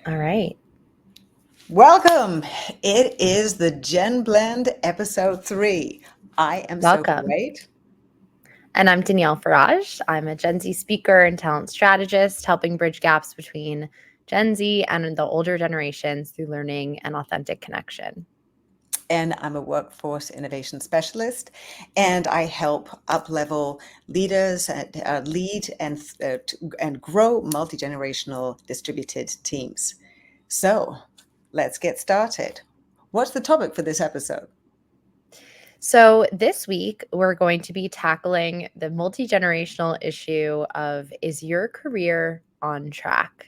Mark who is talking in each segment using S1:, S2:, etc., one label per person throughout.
S1: All right.
S2: Welcome. It is the Gen Blend episode 3. I am Sophie
S1: Welcome.
S2: Wade.
S1: And I'm Danielle Farage. I'm a Gen Z speaker and talent strategist, helping bridge gaps between Gen Z and the older generations through learning and authentic connection.
S2: And I'm a workforce innovation specialist, and I help up-level leaders lead and grow multi-generational distributed teams. So let's get started. What's the topic for this episode?
S1: So, this week, we're going to be tackling the multi generational issue of is your career on track?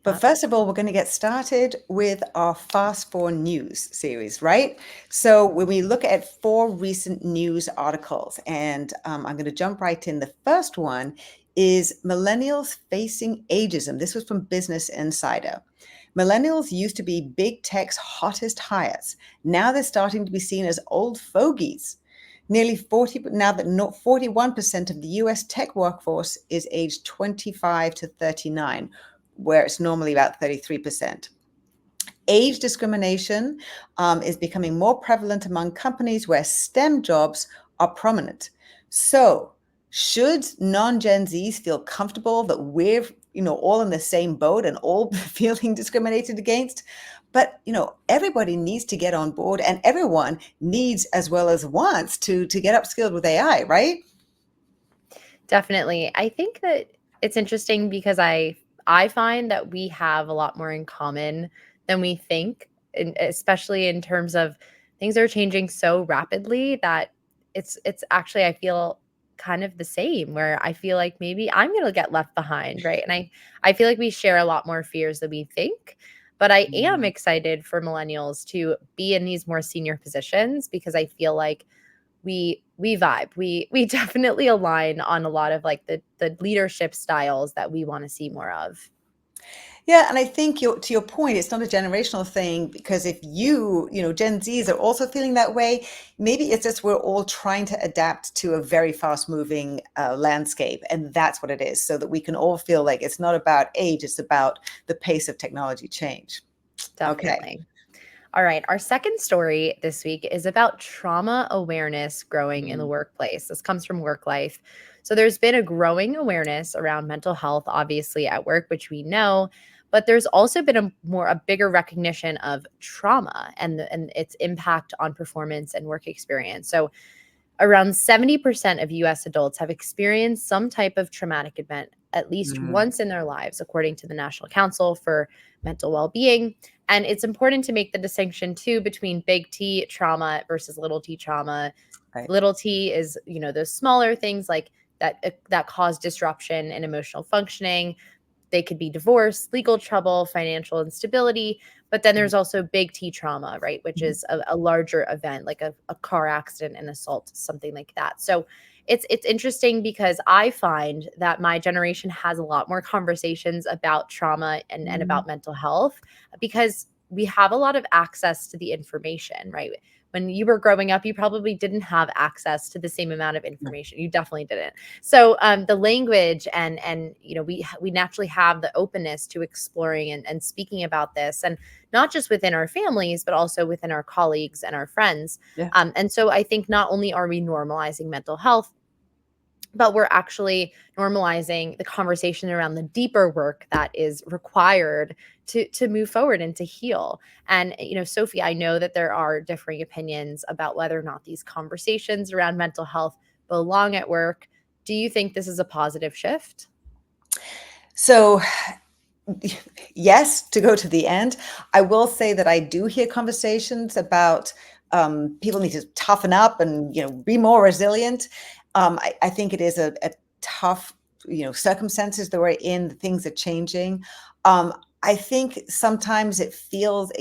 S2: But first of all, we're going to get started with our Fast Four News series, right? So when we look at four recent news articles, and I'm going to jump right in. The first one is Millennials Facing Ageism. This was from Business Insider. Millennials used to be big tech's hottest hires. Now they're starting to be seen as old fogies. Nearly 40, now that 41% of the US tech workforce is aged 25 to 39, where it's normally about 33%. Age discrimination is becoming more prevalent among companies where STEM jobs are prominent. So, should non-Gen Zs feel comfortable that we're, all in the same boat and all feeling discriminated against? But everybody needs to get on board, and everyone needs as well as wants to get upskilled with AI, right?
S1: Definitely. I think that it's interesting because I find that we have a lot more in common than we think, and especially in terms of things are changing so rapidly that it's actually I feel kind of the same where I feel like maybe I'm going to get left behind, right? And I feel like we share a lot more fears than we think. But I am
S2: Mm.
S1: excited for millennials to be in these more senior positions because I feel like we vibe. We definitely align on a lot of like the leadership styles that we want to see more of.
S2: Yeah, and I think to your point, it's not a generational thing because if Gen Zs are also feeling that way, maybe it's just we're all trying to adapt to a very fast-moving landscape, and that's what it is, so that we can all feel like it's not about age, it's about the pace of technology change. Okay.
S1: Definitely. All right, our second story this week is about trauma awareness growing in the
S2: Mm,
S1: workplace. This comes from Work Life. So there's been a growing awareness around mental health obviously at work, which we know, but there's also been a bigger recognition of trauma and its impact on performance and work experience. So around 70% of US adults have experienced some type of traumatic event at least
S2: mm,
S1: once in their lives, according to the National Council for Mental Well-being. And it's important to make the distinction too between big T trauma versus little t trauma.
S2: right.
S1: Little t is, those smaller things like that cause disruption in emotional functioning. They could be divorce, legal trouble, financial instability. But then
S2: Mm,
S1: there's also big T trauma, right? Which
S2: mhm.
S1: is a larger event, like a car accident, an assault, something like that. So it's interesting because I find that my generation has a lot more conversations about trauma and
S2: Mm.
S1: about mental health because we have a lot of access to the information, right? When you were growing up, you probably didn't have access to the same amount of
S2: Yeah.
S1: information. You definitely didn't. So the language and we naturally have the openness to exploring and speaking about this, and not just within our families, but also within our colleagues and our friends.
S2: Yeah.
S1: And so I think not only are we normalizing mental health, but we're actually normalizing the conversation around the deeper work that is required to move forward and to heal. And Sophie, I know that there are differing opinions about whether or not these conversations around mental health belong at work. Do you think this is a positive shift?
S2: So yes, to go to the end, I will say that I do hear conversations about people need to toughen up and be more resilient. I think it is a tough circumstances that we're in. The things are changing. I think sometimes it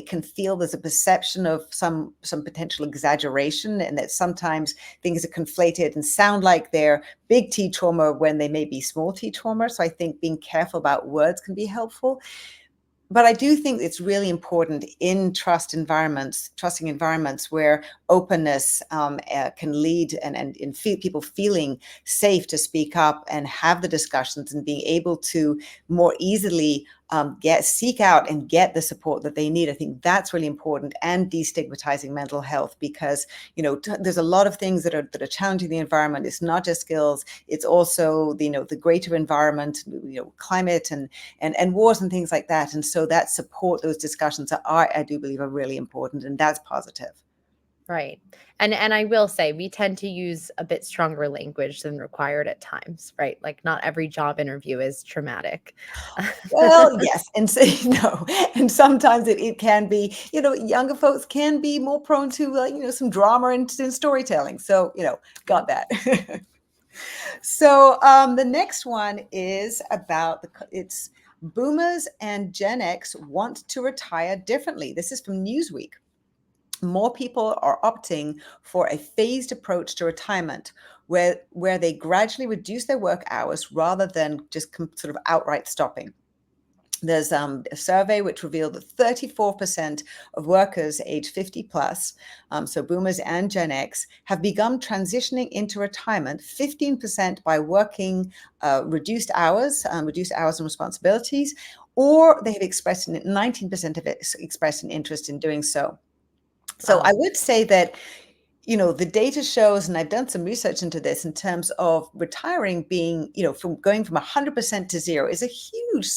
S2: can feel there's a perception of some potential exaggeration, and that sometimes things are conflated and sound like they're big T trauma when they may be small T trauma. So I think being careful about words can be helpful. But I do think it's really important in trusting environments where openness can lead and in people feeling safe to speak up and have the discussions and being able to more easily seek out and get the support that they need. I think that's really important, and destigmatizing mental health, because there's a lot of things that are challenging the environment. It's not just skills; it's also the greater environment, climate and wars and things like that. And so that support, those discussions I do believe are really important, and that's positive.
S1: Right. And I will say we tend to use a bit stronger language than required at times, right? Like not every job interview is traumatic.
S2: Well, yes, and so, and sometimes it can be, younger folks can be more prone to some drama and storytelling. So,
S1: Yeah.
S2: got that. So the next one is about it's boomers and Gen X want to retire differently. This is from Newsweek. More people are opting for a phased approach to retirement, where they gradually reduce their work hours rather than just sort of outright stopping. There's a survey which revealed that 34% of workers age 50 plus, so boomers and Gen X, have begun transitioning into retirement, 15% by working reduced hours and responsibilities, or they have expressed 19% of it expressed an interest in doing so. So I
S1: Wow.
S2: would say that, the data shows, and I've done some research into this in terms of retiring being, from going from 100% to zero is a huge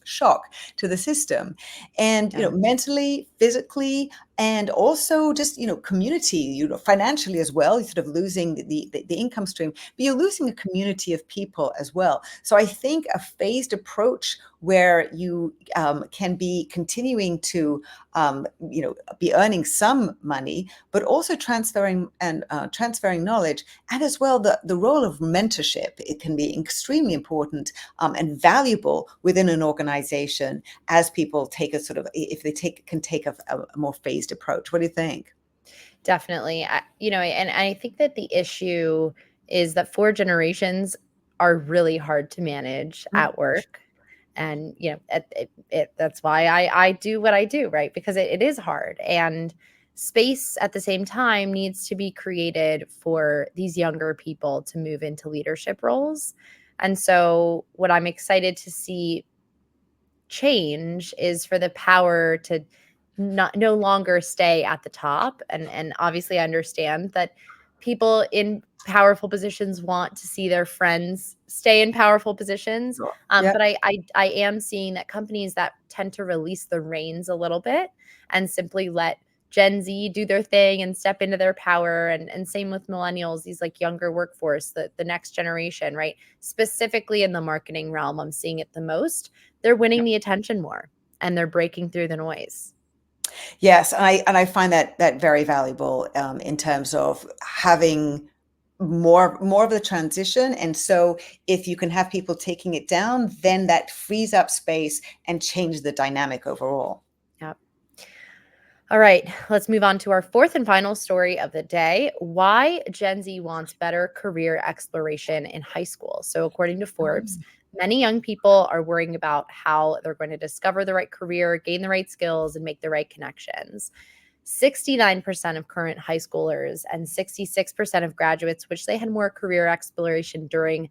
S2: shock to the system. And,
S1: Yeah.
S2: mentally, physically, and also just, community, financially as well, you're sort of losing the income stream, but you're losing a community of people as well. So I think a phased approach where you can be continuing to, be earning some money, but also transferring knowledge, and as well the role of mentorship. It can be extremely important and valuable within an organization as people take a sort of, if they can take a more phased approach. What do you think?
S1: Definitely. And I think that the issue is that 4 generations are really hard to manage
S2: Mm.
S1: at work. And, that's why I do what I do, right? Because it is hard. And space at the same time needs to be created for these younger people to move into leadership roles. And so, what I'm excited to see change is for the power to no longer stay at the top. And obviously I understand that people in powerful positions want to see their friends stay in powerful positions.
S2: Sure.
S1: But
S2: Yep.
S1: I am seeing that companies that tend to release the reins a little bit and simply let Gen Z do their thing and step into their power. And same with millennials, these like younger workforce, the next generation, right? Specifically in the marketing realm, I'm seeing it the most. They're winning the attention more and they're breaking through the noise.
S2: Yes, and I find that very valuable in terms of having more of the transition. And so if you can have people taking it down, then that frees up space and change the dynamic overall.
S1: Yep. All right, let's move on to our fourth and final story of the day: why Gen Z wants better career exploration in high school. So, according to Forbes,
S2: Um,
S1: many young people are worrying about how they're going to discover the right career, gain the right skills, and make the right connections. 69% of current high schoolers and 66% of graduates wish they had more career exploration during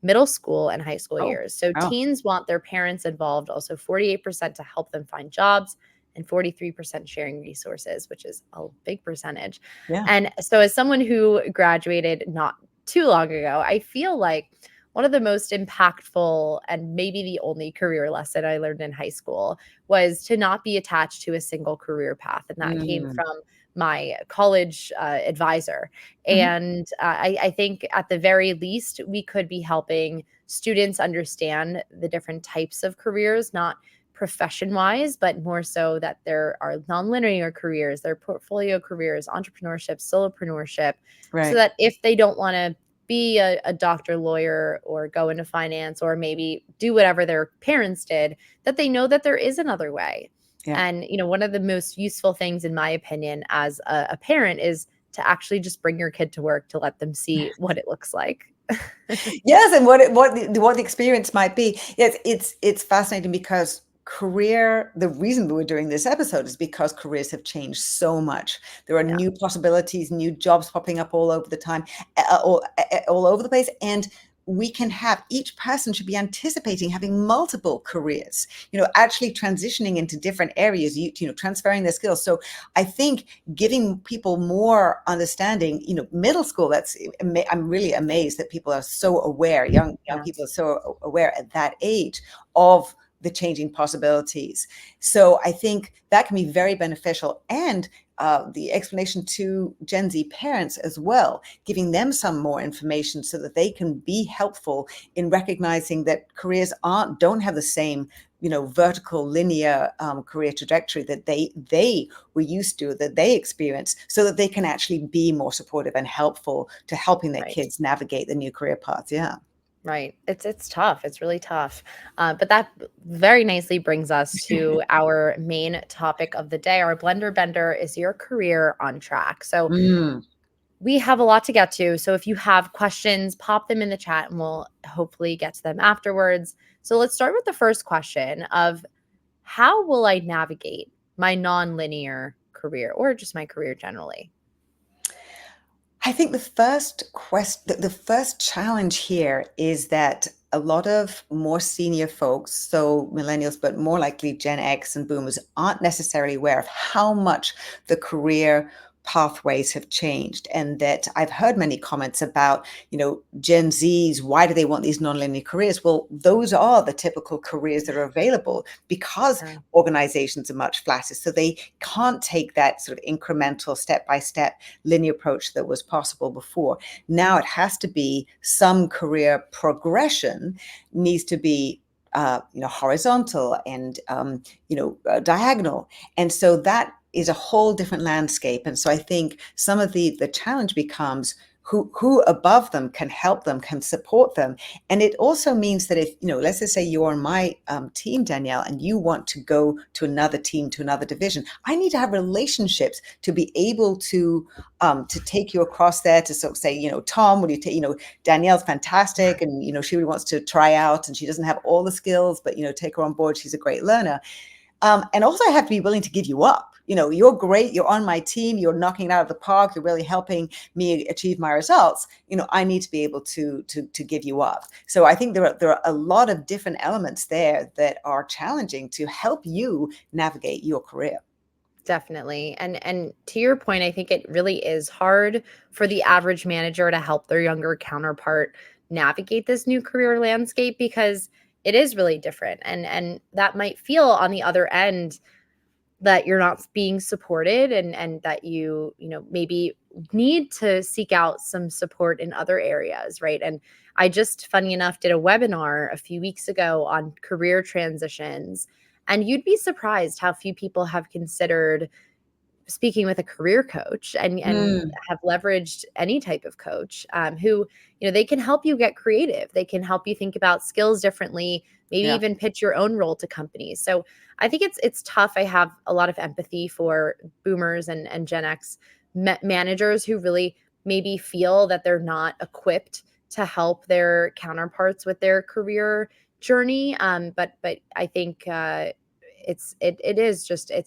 S1: middle school and high school
S2: Oh,
S1: years. So
S2: wow.
S1: teens want their parents involved, also 48% to help them find jobs and 43% sharing resources, which is a big percentage.
S2: Yeah.
S1: And so as someone who graduated not too long ago, I feel like one of the most impactful and maybe the only career lesson I learned in high school was to not be attached to a single career path. And that came
S2: Mm.
S1: from my college advisor.
S2: Mhm.
S1: And I think at the very least, we could be helping students understand the different types of careers, not profession wise, but more so that there are nonlinear careers, there are portfolio careers, entrepreneurship, solopreneurship, so
S2: Right.
S1: that if they don't want to be a doctor, lawyer, or go into finance, or maybe do whatever their parents did, that they know that there is another way.
S2: Yeah.
S1: And, one of the most useful things, in my opinion, as a parent is to actually just bring your kid to work to let them see what it looks like.
S2: Yes, and what the experience might be. Yes, it's fascinating because the reason we're doing this episode is because careers have changed so much. There are
S1: Yeah.
S2: new possibilities, new jobs popping up all over the time, all over the place. And we can have, each person should be anticipating having multiple careers, actually transitioning into different areas, transferring their skills. So I think giving people more understanding, middle school, I'm really amazed that people are so aware, young
S1: Yeah.
S2: people are so aware at that age of the changing possibilities. So I think that can be very beneficial. And the explanation to Gen Z parents as well, giving them some more information so that they can be helpful in recognizing that careers don't have the same, vertical linear career trajectory that they were used to, that they experience, so that they can actually be more supportive and helpful to helping their
S1: Right.
S2: kids navigate the new career paths. Yeah.
S1: Right. It's tough. It's really tough. But that very nicely brings us to our main topic of the day. Our blender bender is your career on track. So
S2: Mm.
S1: we have a lot to get to. So if you have questions, pop them in the chat and we'll hopefully get to them afterwards. So let's start with the first question of how will I navigate my nonlinear career or just my career generally?
S2: I think the first challenge here is that a lot of more senior folks, so millennials, but more likely Gen X and boomers, aren't necessarily aware of how much the career pathways have changed. And that I've heard many comments about, Gen Zs, why do they want these nonlinear careers? Well, those are the typical careers that are available because
S1: Yeah.
S2: organizations are much flatter. So they can't take that sort of incremental step-by-step linear approach that was possible before. Now it has to be some career progression needs to be horizontal and diagonal, and so that is a whole different landscape. And so I think some of the challenge becomes who above them can help them, can support them. And it also means that if, let's just say you're on my team, Danielle, and you want to go to another team, to another division, I need to have relationships to be able to take you across there, to sort of say, Tom, will you take, Danielle's fantastic, and, she really wants to try out, and she doesn't have all the skills, but, take her on board. She's a great learner. And also I have to be willing to give you up. You're great. You're on my team. You're knocking it out of the park. You're really helping me achieve my results. I need to be able to give you up. So I think there are a lot of different elements there that are challenging to help you navigate your career.
S1: Definitely. And to your point, I think it really is hard for the average manager to help their younger counterpart navigate this new career landscape because it is really different. And that might feel on the other end that you're not being supported and that you maybe need to seek out some support in other areas, right? And I just, funny enough, did a webinar a few weeks ago on career transitions, and you'd be surprised how few people have considered speaking with a career coach and
S2: Mm,
S1: have leveraged any type of coach, who they can help you get creative, they can help you think about skills differently, maybe
S2: yeah.
S1: even pitch your own role to companies. So I think it's tough. I have a lot of empathy for boomers and Gen X managers who really maybe feel that they're not equipped to help their counterparts with their career journey. But I think it's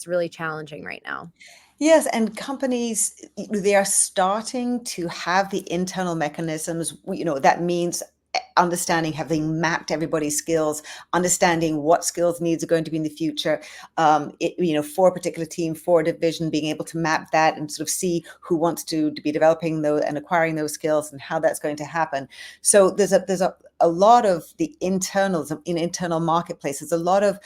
S1: really challenging right now.
S2: Yes, and companies, they are starting to have the internal mechanisms. That means understanding, having mapped everybody's skills, understanding what skills needs are going to be in the future. For a particular team, for a division, being able to map that and sort of see who wants to be developing those and acquiring those skills and how that's going to happen. So there's a lot of the internals in internal marketplaces, a lot of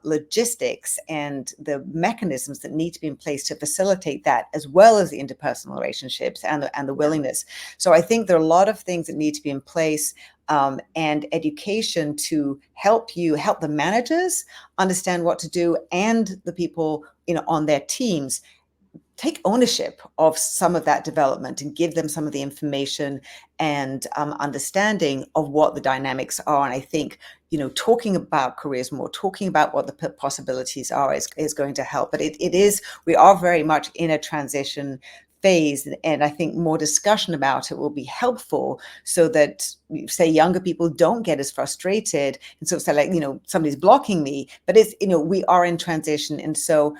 S2: logistics and the mechanisms that need to be in place to facilitate that, as well as the interpersonal relationships and the
S1: Yeah.
S2: willingness. So I think there are a lot of things that need to be in place, and education to help the managers understand what to do, and the people on their teams take ownership of some of that development and give them some of the information and understanding of what the dynamics are. And I think, talking about careers more, talking about what the possibilities are is going to help. But we are very much in a transition phase. And I think more discussion about it will be helpful so that, say, younger people don't get as frustrated. And so say like, somebody's blocking me, but it's, we are in transition. And so,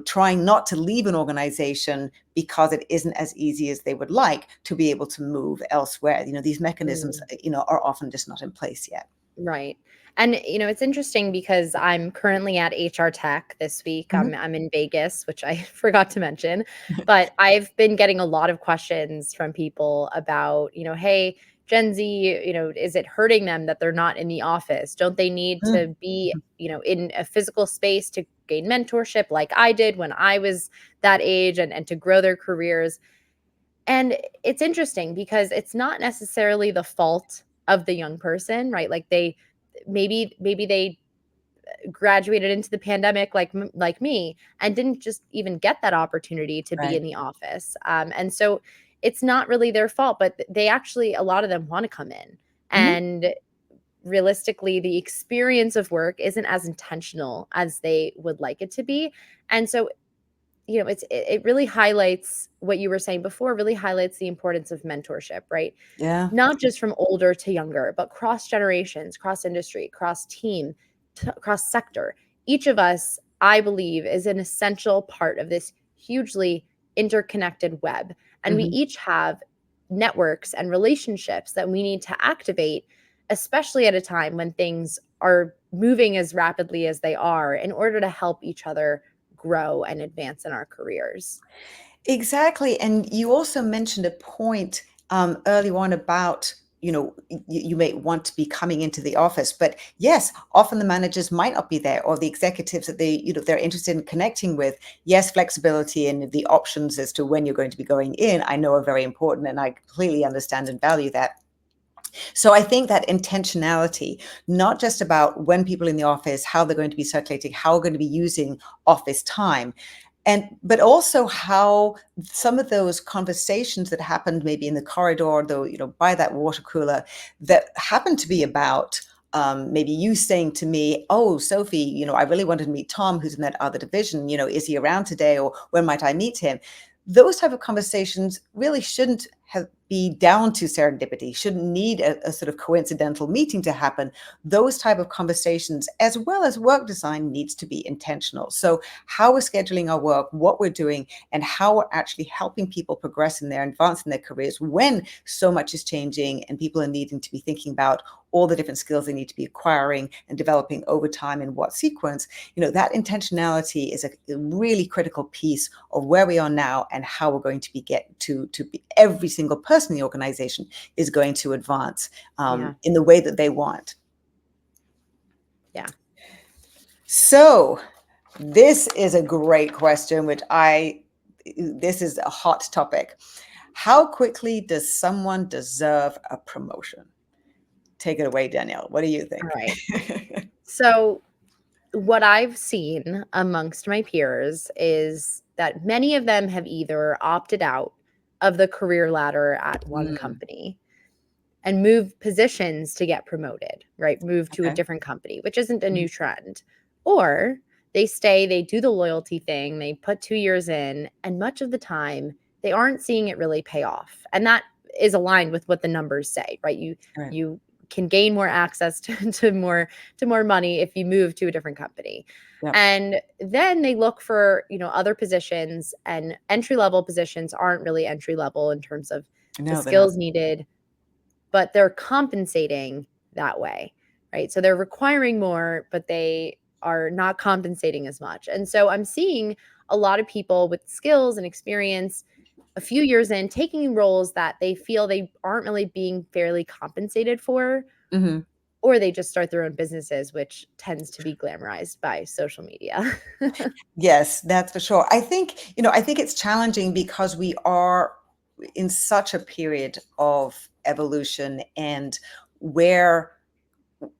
S2: trying not to leave an organization because it isn't as easy as they would like to be able to move elsewhere. These mechanisms, are often just not in place yet.
S1: Right. And it's interesting because I'm currently at HR Tech this week.
S2: Mhm.
S1: I'm in Vegas, which I forgot to mention, but I've been getting a lot of questions from people about, hey, Gen Z, is it hurting them that they're not in the office? Don't they need
S2: Mm.
S1: to be, in a physical space to gain mentorship like I did when I was that age and to grow their careers? And it's interesting because it's not necessarily the fault of the young person, right? Like maybe they graduated into the pandemic like me and didn't just even get that opportunity to be
S2: Right.
S1: in the office. And so it's not really their fault, but they actually, a lot of them want to come in.
S2: Mhm.
S1: And realistically, the experience of work isn't as intentional as they would like it to be. And so it really highlights what you were saying before, really highlights the importance of mentorship, right?
S2: Yeah.
S1: Not just from older to younger, but cross generations, cross industry, cross team, cross sector. Each of us, I believe, is an essential part of this hugely interconnected web. And we
S2: Mhm.
S1: each have networks and relationships that we need to activate, especially at a time when things are moving as rapidly as they are, in order to help each other grow and advance in our careers.
S2: Exactly. And you also mentioned a point early on about, you may want to be coming into the office, but yes, often the managers might not be there or the executives that they're interested in connecting with. Yes, flexibility and the options as to when you're going to be going in, I know are very important, and I completely understand and value that. So I think that intentionality, not just about when people in the office, how they're going to be circulating, how we're going to be using office time, but also how some of those conversations that happened maybe in the corridor, though, by that water cooler, that happened to be about maybe you saying to me, "Oh, Sophie, I really wanted to meet Tom, who's in that other division. Is he around today, or when might I meet him?" Those type of conversations really shouldn't be down to serendipity, shouldn't need a sort of coincidental meeting to happen. Those type of conversations, as well as work design, needs to be intentional. So how we're scheduling our work, what we're doing, and how we're actually helping people progress in their advance in their careers when so much is changing and people are needing to be thinking about all the different skills they need to be acquiring and developing over time in what sequence. That intentionality is a really critical piece of where we are now and how we're going to be to be every single person in the organization is going to advance
S1: Yeah.
S2: in the way that they want.
S1: Yeah.
S2: So this is a great question, this is a hot topic. How quickly does someone deserve a promotion? Take it away, Danielle. What do you
S1: All
S2: think?
S1: right. So, what I've seen amongst my peers is that many of them have either opted out of the career ladder at one
S2: Mm,
S1: company and moved positions to get promoted, right? Move to a
S2: okay.
S1: different company, which isn't a
S2: Mhm.
S1: new trend. Or they stay, they do the loyalty thing, they put 2 years in, and much of the time they aren't seeing it really pay off. And that is aligned with what the numbers say, right?
S2: Right.
S1: You can gain more access to more money if you move to a different company.
S2: Yep.
S1: And then they look for, other positions, and entry level positions aren't really entry level in terms of the
S2: No, they're not.
S1: skills needed, but they're compensating that way, right? So they're requiring more, but they are not compensating as much. And so I'm seeing a lot of people with skills and experience a few years in taking roles that they feel they aren't really being fairly compensated for,
S2: Mhm.
S1: or they just start their own businesses, which tends to be glamorized by social media.
S2: Yes, that's for sure. I think it's challenging because we are in such a period of evolution and where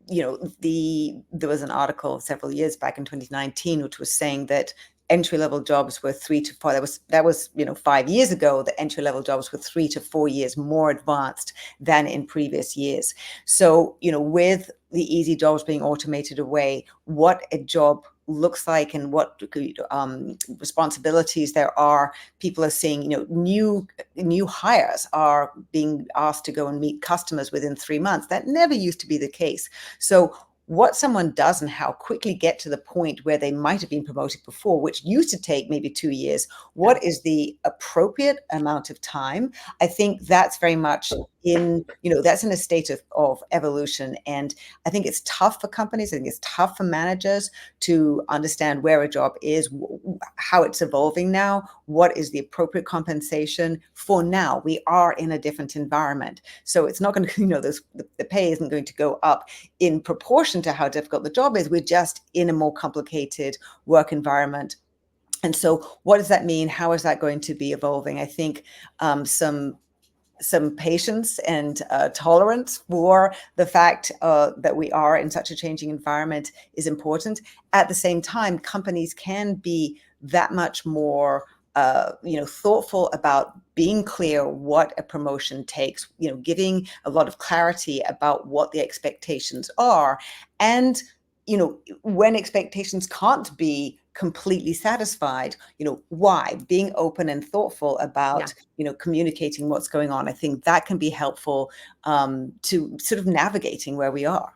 S2: there was an article several years back in 2019 which was saying that entry level jobs were 3 to 4. That was 5 years ago. The entry level jobs were 3 to 4 years more advanced than in previous years. So with the easy jobs being automated away, what a job looks like and what responsibilities there are. People are seeing, new hires are being asked to go and meet customers within 3 months. That never used to be the case. So what someone does and how quickly get to the point where they might have been promoted before, which used to take maybe 2 years,
S1: Yeah.
S2: what is the appropriate amount of time? I think that's very much that's in a state of evolution. And I think it's tough for companies. I think it's tough for managers to understand where a job is, how it's evolving now, what is the appropriate compensation for now. We are in a different environment. So it's not going to, the pay isn't going to go up in proportion to how difficult the job is. We're just in a more complicated work environment. And so what does that mean? How is that going to be evolving? I think some patience and tolerance for the fact that we are in such a changing environment is important. At the same time, companies can be that much more thoughtful about being clear what a promotion takes, giving a lot of clarity about what the expectations are. And when expectations can't be completely satisfied, why? Being open and thoughtful
S1: Yeah.
S2: about, communicating what's going on. I think that can be helpful to sort of navigating where we are.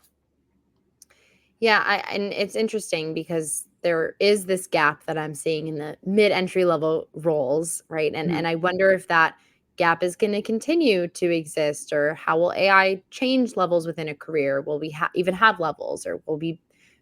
S1: Yeah, and it's interesting because there is this gap that I'm seeing in the mid-entry level roles, right? And
S2: Mhm.
S1: I wonder if that gap is going to continue to exist, or how will AI change levels within a career? Will we even have levels, or will we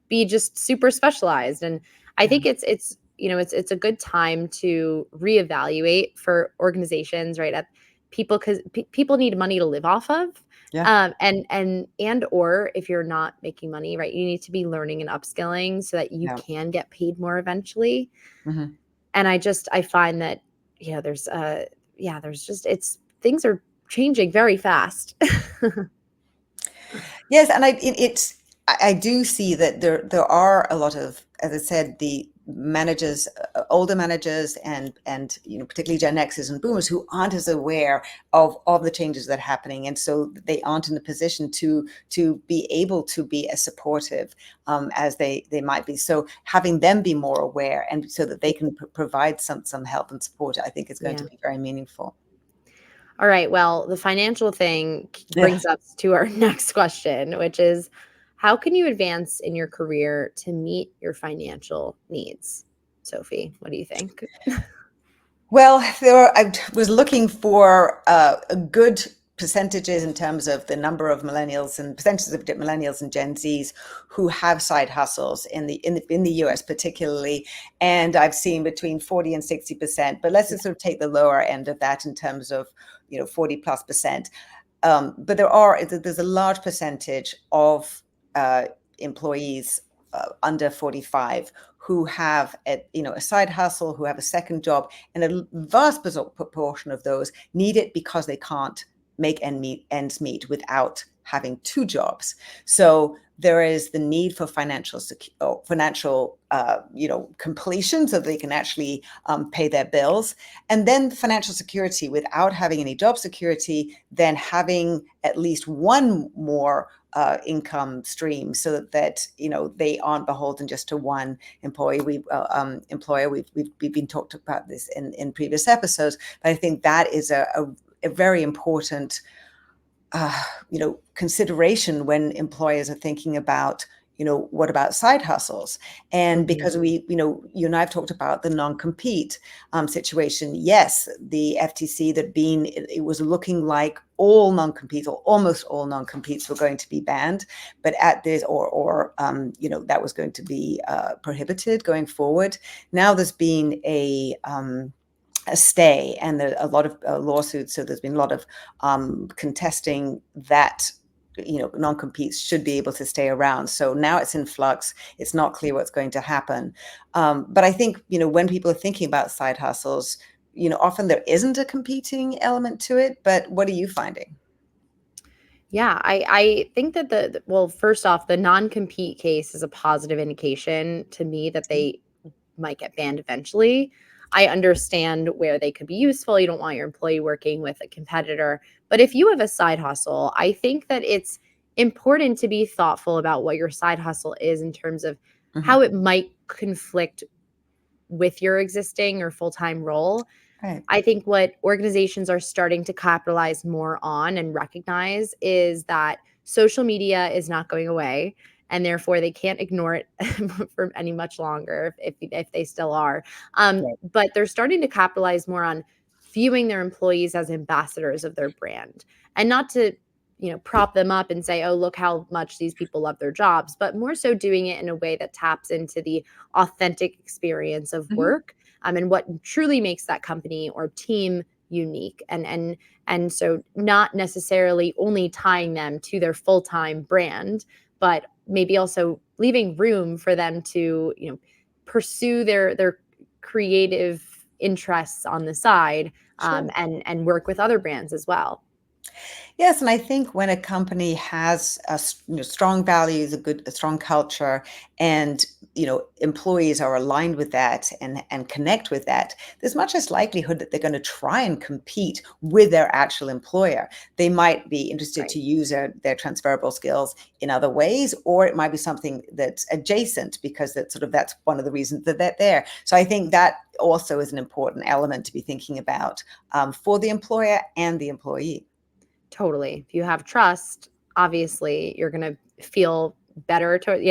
S1: be just super specialized? And I
S2: Yeah.
S1: think it's a good time to reevaluate for organizations, right? At people, because people need money to live off of.
S2: Yeah.
S1: And or if you're not making money, right, you need to be learning and upskilling so that you
S2: Yeah.
S1: can get paid more eventually.
S2: Mhm.
S1: And I find that, there's just it's things are changing very fast.
S2: Yes, and I do see that there are a lot of, as I said, the managers, older managers, and particularly Gen Xers and Boomers who aren't as aware of the changes that are happening, and so they aren't in a position to be able to be as supportive as they might be. So having them be more aware, and so that they can provide some help and support, I think is going to
S1: Yeah.
S2: be very meaningful.
S1: All right. Well, the financial thing
S2: Yeah.
S1: brings us to our next question, which is, how can you advance in your career to meet your financial needs? Sophie, what do you think?
S2: Well, I was looking for a good percentages in terms of the number of millennials and percentages of millennials and Gen Zs who have side hustles in the US particularly, and I've seen between 40 and 60%. But let's
S1: Yeah.
S2: just sort of take the lower end of that in terms of 40+%. But there's a large percentage of employees under 45 who have a side hustle, who have a second job, and a vast proportion of those need it because they can't make ends meet without having two jobs. So there is the need for financial completion so they can actually pay their bills, and then financial security without having any job security, then having at least one more income stream so that they aren't beholden just to one employer. We've been talked about this in previous episodes, but I think that is a very important consideration when employers are thinking about, what about side hustles? And
S1: Mhm.
S2: because you and I have talked about the non-compete situation. Yes, the FTC it was looking like all non-competes or almost all non-competes were going to be banned, but at this that was going to be prohibited going forward. Now there's been a stay and a lot of lawsuits. So there's been a lot of contesting that non-competes should be able to stay around. So now it's in flux. It's not clear what's going to happen. But I think when people are thinking about side hustles, often there isn't a competing element to it. But what are you finding?
S1: Yeah, I think that well, first off, the non-compete case is a positive indication to me that they might get banned eventually. I understand where they could be useful. You don't want your employee working with a competitor. But if you have a side hustle, I think that it's important to be thoughtful about what your side hustle is in terms of
S2: Mhm.
S1: how it might conflict with your existing or full-time role.
S2: Right.
S1: I think what organizations are starting to capitalize more on and recognize is that social media is not going away, and therefore they can't ignore it for any much longer if they still are.
S2: Right.
S1: But they're starting to capitalize more on viewing their employees as ambassadors of their brand, and not to prop them up and say, oh, look how much these people love their jobs, but more so doing it in a way that taps into the authentic experience of
S2: Mhm.
S1: work, and what truly makes that company or team unique. And so not necessarily only tying them to their full-time brand, but maybe also leaving room for them to pursue their creative interests on the side,
S2: Sure.
S1: and work with other brands as well.
S2: Yes, and I think when a company has strong values, a strong culture, and employees are aligned with that and connect with that, there's much less likelihood that they're going to try and compete with their actual employer. They might be interested
S1: Right.
S2: to use their transferable skills in other ways, or it might be something that's adjacent because that's one of the reasons that they're there. So I think that also is an important element to be thinking about for the employer and the employee.
S1: Totally. If you have trust, obviously you're going to feel better towards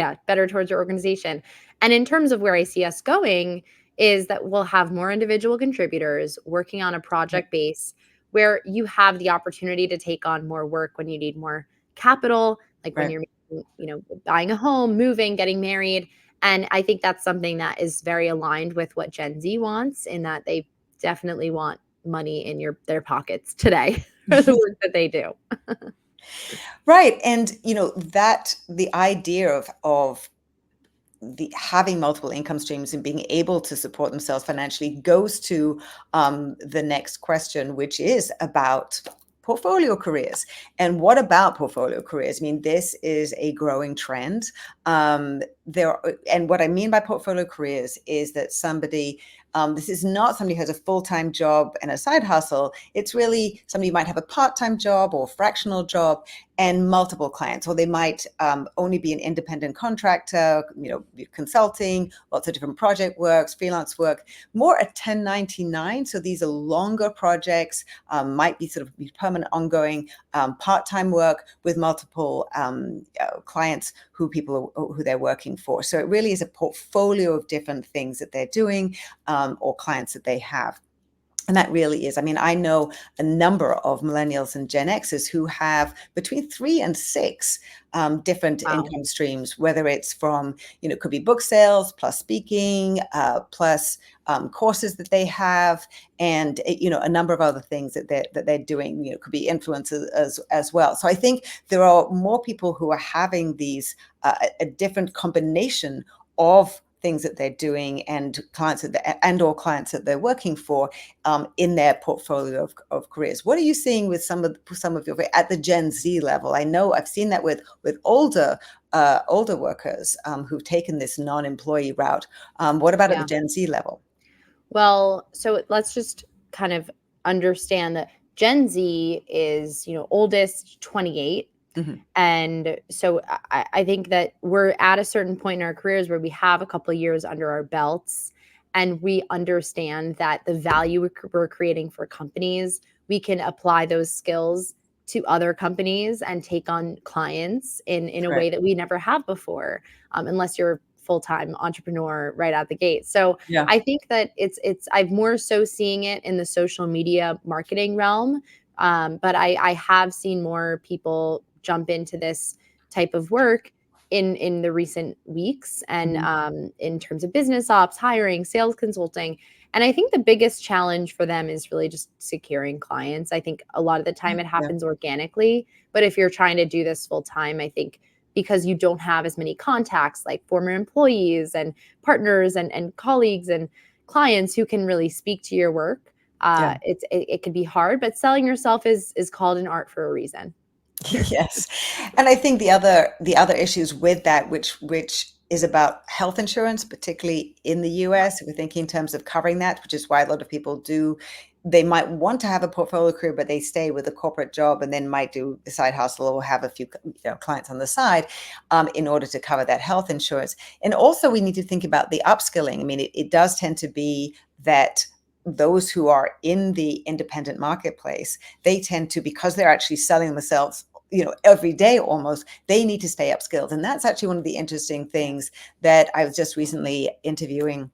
S1: your organization. And in terms of where I see us going is that we'll have more individual contributors working on a
S2: Right.
S1: project base where you have the opportunity to take on more work when you need more capital, like when
S2: Right.
S1: you're buying a home, moving, getting married. And I think that's something that is very aligned with what Gen Z wants, in that they definitely want money in their pockets today for the work that they do.
S2: Right, and that the idea of the having multiple income streams and being able to support themselves financially goes to the next question, which is about portfolio careers. And what about portfolio careers? I mean, this is a growing trend. And what I mean by portfolio careers is that this is not somebody who has a full-time job and a side hustle. It's really somebody who might have a part-time job or fractional job and multiple clients, or they might only be an independent contractor, consulting, lots of different project works, freelance work, more a 1099. So these are longer projects, might be sort of permanent, ongoing, part-time work with multiple clients who they're working for. So it really is a portfolio of different things that they're doing, or clients that they have. And that really is, I mean, I know a number of millennials and Gen Xers who have between 3 and 6 different
S1: Wow.
S2: income streams, whether it's from, it could be book sales plus speaking, plus courses that they have, and a number of other things that they're doing. It could be influencers as well. So I think there are more people who are having these a different combination of things that they're doing and or clients that they're working for in their portfolio of careers. What are you seeing with some of your at the Gen Z level? I know I've seen that with older workers who've taken this non-employee route. What about at the
S1: Yeah.
S2: Gen Z level?
S1: Well, so let's just kind of understand that Gen Z is, oldest 28.
S2: Hmm.
S1: And so I think that we're at a certain point in our careers where we have a couple of years under our belts, and we understand that the value we're creating for companies, we can apply those skills to other companies and take on clients in a
S2: Right.
S1: way that we never have before, unless you're a full-time entrepreneur right out the gate. So
S2: Yeah.
S1: I think that I'm more so seeing it in the social media marketing realm. But I have seen more people jump into this type of work in the recent weeks, and
S2: Hmm.
S1: in terms of business ops, hiring, sales consulting. And I think the biggest challenge for them is really just securing clients. I think a lot of the time it
S2: Yeah.
S1: happens organically, but if you're trying to do this full time, I think because you don't have as many contacts like former employees and partners and colleagues and clients who can really speak to your work,
S2: Yeah.
S1: it can be hard. But selling yourself is called an art for a reason.
S2: Yes. And I think the other issues with that, which is about health insurance, particularly in the
S1: Yeah.
S2: US, if we're thinking in terms of covering that, which is why a lot of people do they might want to have a portfolio career, but they stay with a corporate job and then might do a side hustle or have a few clients on the side in order to cover that health insurance. And also we need to think about the upskilling. I mean, it does tend to be that those who are in the independent marketplace, they tend to, because they're actually selling themselves every day almost, they need to stay upskilled. And that's actually one of the interesting things that I was just recently interviewing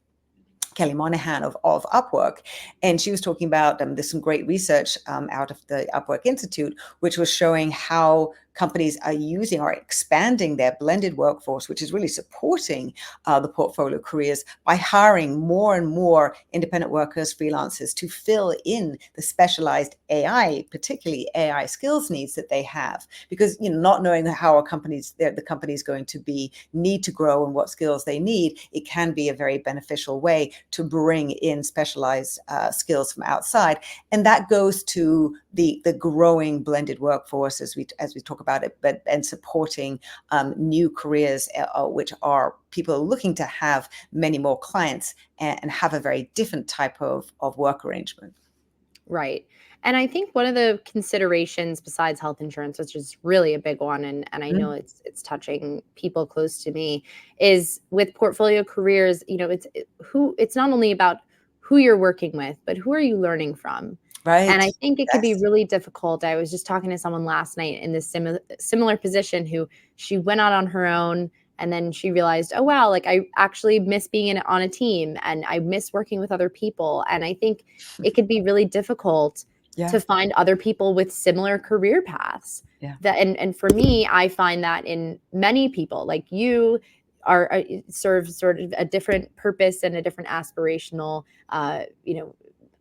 S2: Kelly Monahan of Upwork, and she was talking about there's some great research out of the Upwork Institute, which was showing how companies are using or expanding their blended workforce, which is really supporting the portfolio careers by hiring more and more independent workers, freelancers to fill in the specialized AI, particularly AI skills needs that they have. Because not knowing how the company is going to need to grow and what skills they need, it can be a very beneficial way to bring in specialized skills from outside. And that goes to the growing blended workforce as we talk about it, and supporting new careers, which are people looking to have many more clients and have a very different type of work arrangement.
S1: Right. And I think one of the considerations besides health insurance, which is really a big one, and I know it's touching people close to me, is with portfolio careers, it's not only about who you're working with, but who are you learning from? And
S2: Right.
S1: I think it could be
S2: Yes.
S1: really difficult. I was just talking to someone last night in this similar position who she went out on her own, and then she realized, oh wow, like I actually miss being on a team and I miss working with other people. And I think it could be really difficult
S2: Yeah.
S1: to find other people with similar career paths.
S2: Yeah.
S1: And for me, I find that in many people, like you serve sort of a different purpose and a different aspirational,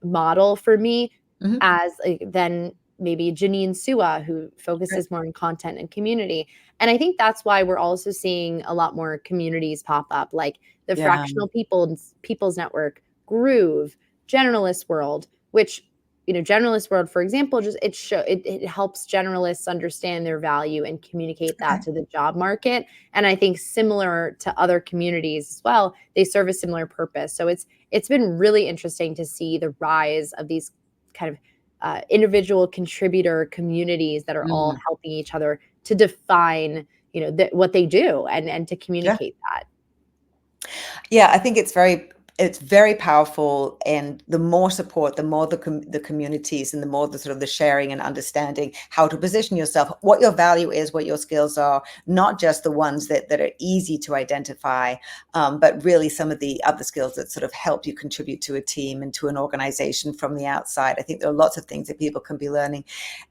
S1: model for me
S2: Mm-hmm.
S1: as than maybe Janine Sua, who
S2: Right.
S1: focuses more on content and community. And I think that's why we're also seeing a lot more communities pop up, like the
S2: Yeah.
S1: Fractional People's Network, Groove, Generalist World, which Generalist World, for example, just it helps generalists understand their value and communicate that
S2: Okay.
S1: to the job market. And I think similar to other communities as well, they serve a similar purpose. So it's been really interesting to see the rise of these kind of individual contributor communities that are all
S2: Mm.
S1: helping each other to define what they do and to
S2: Yeah.
S1: communicate that.
S2: Yeah, I think it's very powerful, and the more support, the more the communities, and the more the sort of the sharing and understanding how to position yourself, what your value is, what your skills are, not just the ones that are easy to identify, but really some of the other skills that sort of help you contribute to a team and to an organization from the outside. I think there are lots of things that people can be learning.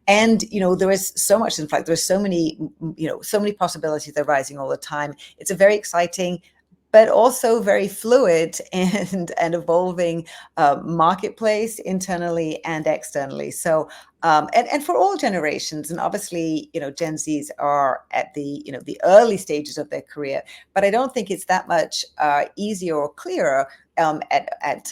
S2: And there is so much, in fact, there's so many, so many possibilities that are rising all the time. It's a very exciting but also very fluid and evolving marketplace internally and externally. So and for all generations, and obviously Gen Zs are at the early stages of their career, but I don't think it's that much easier or clearer as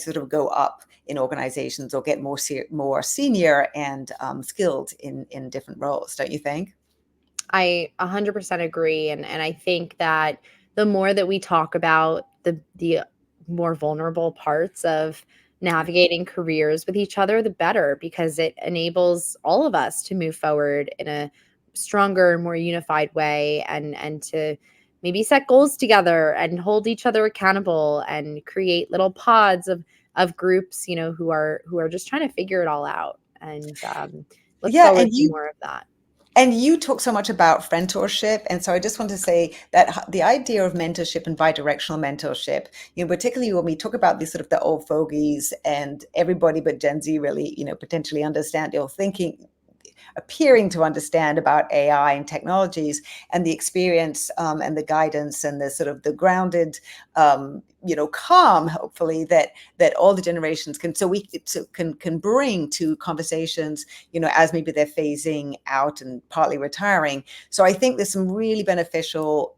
S2: sort of go up in organizations or get more senior and skilled in different roles. Don't you think?
S1: I 100% agree, and I think that the more that we talk about the more vulnerable parts of navigating careers with each other, the better, because it enables all of us to move forward in a stronger, more unified way, and to maybe set goals together and hold each other accountable and create little pods of groups, who are just trying to figure it all out. And look
S2: Yeah,
S1: forward to more of that.
S2: and you talk so much about mentorship, and so I just want to say that the idea of mentorship and bidirectional mentorship, particularly when we talk about these sort of the old fogies and everybody but Gen Z really, potentially understand or thinking, appearing to understand about AI and technologies, and the experience and the guidance and the sort of the grounded, calm, hopefully that all the generations can bring to conversations, as maybe they're phasing out and partly retiring. So I think there's some really beneficial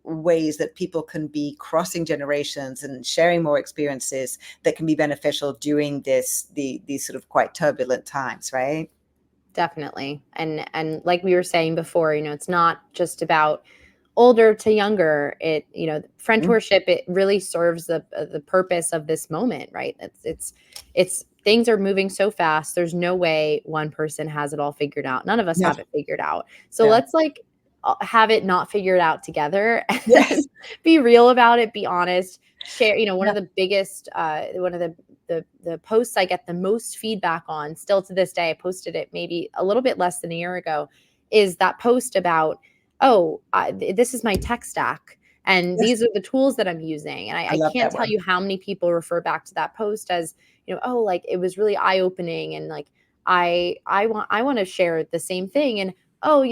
S2: ways that people can be crossing generations and sharing more experiences that can be beneficial during these sort of quite turbulent times, right?
S1: Definitely. And like we were saying before, it's not just about older to younger, friendship, it really serves the purpose of this moment, right? It's things are moving so fast. There's no way one person has it all figured out. None of us
S2: Yeah.
S1: have it figured out. So
S2: Yeah.
S1: let's have it not figured out together and
S2: Yes.
S1: be real about it, be honest, share. One
S2: Yeah.
S1: of the biggest, one of the posts I get the most feedback on still to this day, I posted it maybe a little bit less than a year ago, is that post about, oh, this is my tech stack and
S2: Yes.
S1: these are the tools that I'm using. And
S2: I
S1: I
S2: love
S1: can't
S2: that
S1: tell
S2: one.
S1: you how many people refer back to that post as, oh, like it was really eye opening. And like, I want to share the same thing. And, oh,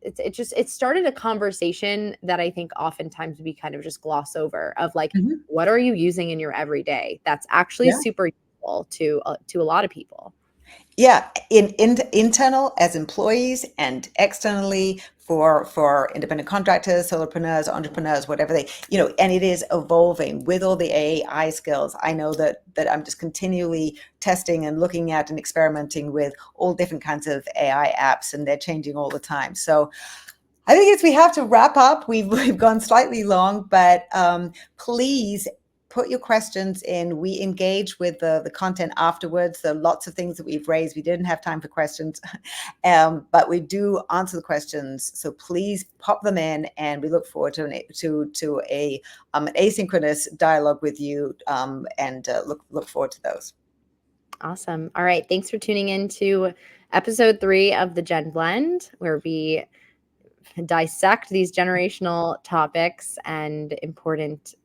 S1: it started a conversation that I think oftentimes we kind of just gloss over, of like,
S2: Mhm.
S1: what are you using in your everyday that's actually
S2: Yeah.
S1: super useful to a lot of people.
S2: Yeah, internal as employees and externally for independent contractors, solopreneurs, entrepreneurs, whatever and it is evolving with all the AI skills. I know that I'm just continually testing and looking at and experimenting with all different kinds of AI apps, and they're changing all the time. So I think we have to wrap up. We've gone slightly long, but please put your questions in. We engage with the content afterwards. There are lots of things that we've raised. We didn't have time for questions, but we do answer the questions. So please pop them in, and we look forward to an asynchronous dialogue with you, and look forward to those.
S1: Awesome. All right, thanks for tuning in to episode 3 of the Gen Blend, where we dissect these generational topics and important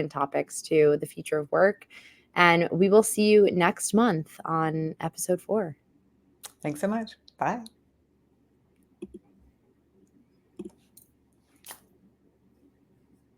S1: topics to the future of work. And we will see you next month on episode 4.
S2: Thanks so much. Bye.